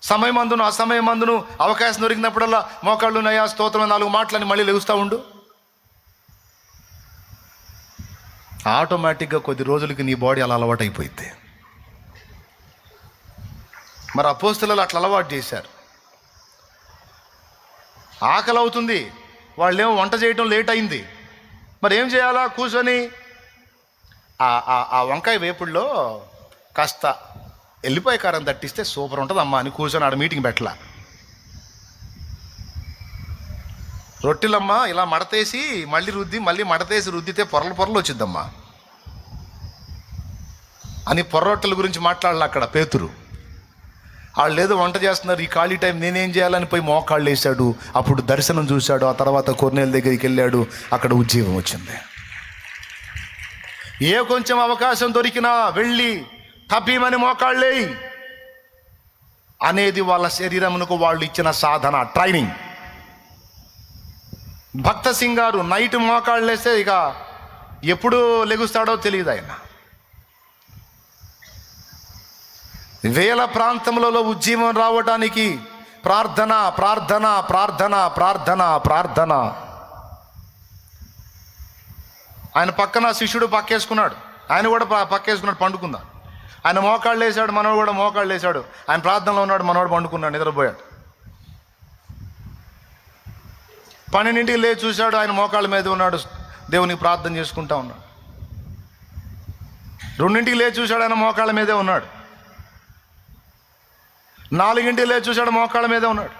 సమయమందును అసమయమందును అవకాశం దొరికినప్పుడల్లా మోకాళ్ళు నయా స్తోత్రం 4 మాటలని మళ్ళీ లెగుస్తూ ఉండు. ఆటోమేటిక్గా కొద్ది రోజులకి నీ బాడీ అలా అలవాటు అయిపోయింది. మరి అపోస్తలులు అట్లా అలవాటు చేశారు. ఆకలి అవుతుంది, వాళ్ళేమో వంట చేయటం లేట్ అయింది. మరి ఏం చేయాలా? కూర్చొని ఆ వంకాయ వేపుడులో కాస్త ఎల్లిపాయ కారం తట్టిస్తే సూపర్ ఉంటుంది అమ్మా అని కూర్చొని ఆడ మీటింగ్ పెట్టలా. రొట్టెలమ్మా ఇలా మడతేసి మళ్ళీ రుద్ది మళ్ళీ మడతేసి రుద్దితే పొరలు వచ్చిద్దమ్మా అని పొర్రొట్టెల గురించి మాట్లాడాలి అక్కడ పేతురు. వాళ్ళు ఏదో వంట చేస్తున్నారు, ఈ ఖాళీ టైం నేనేం చేయాలని పోయి మోకాళ్ళు వేశాడు. అప్పుడు దర్శనం చూశాడు. ఆ తర్వాత కొర్నేలు దగ్గరికి వెళ్ళాడు. అక్కడ ఉజ్జీవం వచ్చింది. ఏ కొంచెం అవకాశం దొరికినా వెళ్ళి తప్పీమని మోకాళ్ళేయి అనేది వాళ్ళ శరీరమునకు వాళ్ళు ఇచ్చిన సాధన, ట్రైనింగ్. భక్త సింగ్ గారు నైట్ మోకాళ్ళు వేస్తే ఇక ఎప్పుడు లెగుస్తాడో తెలియదు ఆయన. వేల ప్రాంతములలో ఉజ్జీవం రావడానికి ప్రార్థన ప్రార్థన ప్రార్థన ప్రార్థన ప్రార్థన. ఆయన పక్కన శిష్యుడు పక్కేసుకున్నాడు, ఆయన కూడా పక్కేసుకున్నాడు, పండుకున్నాడు. ఆయన మోకాళ్ళు వేసాడు, మనవాడు కూడా మోకాళ్ళు వేసాడు. ఆయన ప్రార్థనలో ఉన్నాడు, మనవాడు పండుకున్నాడు, నిద్రపోయాడు. 12ంటికి లేచి చూశాడు, ఆయన మోకాళ్ళ మీద ఉన్నాడు, దేవునికి ప్రార్థన చేసుకుంటా ఉన్నాడు. 2ంటికి లేచి చూశాడు, ఆయన మోకాళ్ళ మీదే ఉన్నాడు. 4ంటికి లేచి చూశాడు, మోకాళ్ళ మీదే ఉన్నాడు.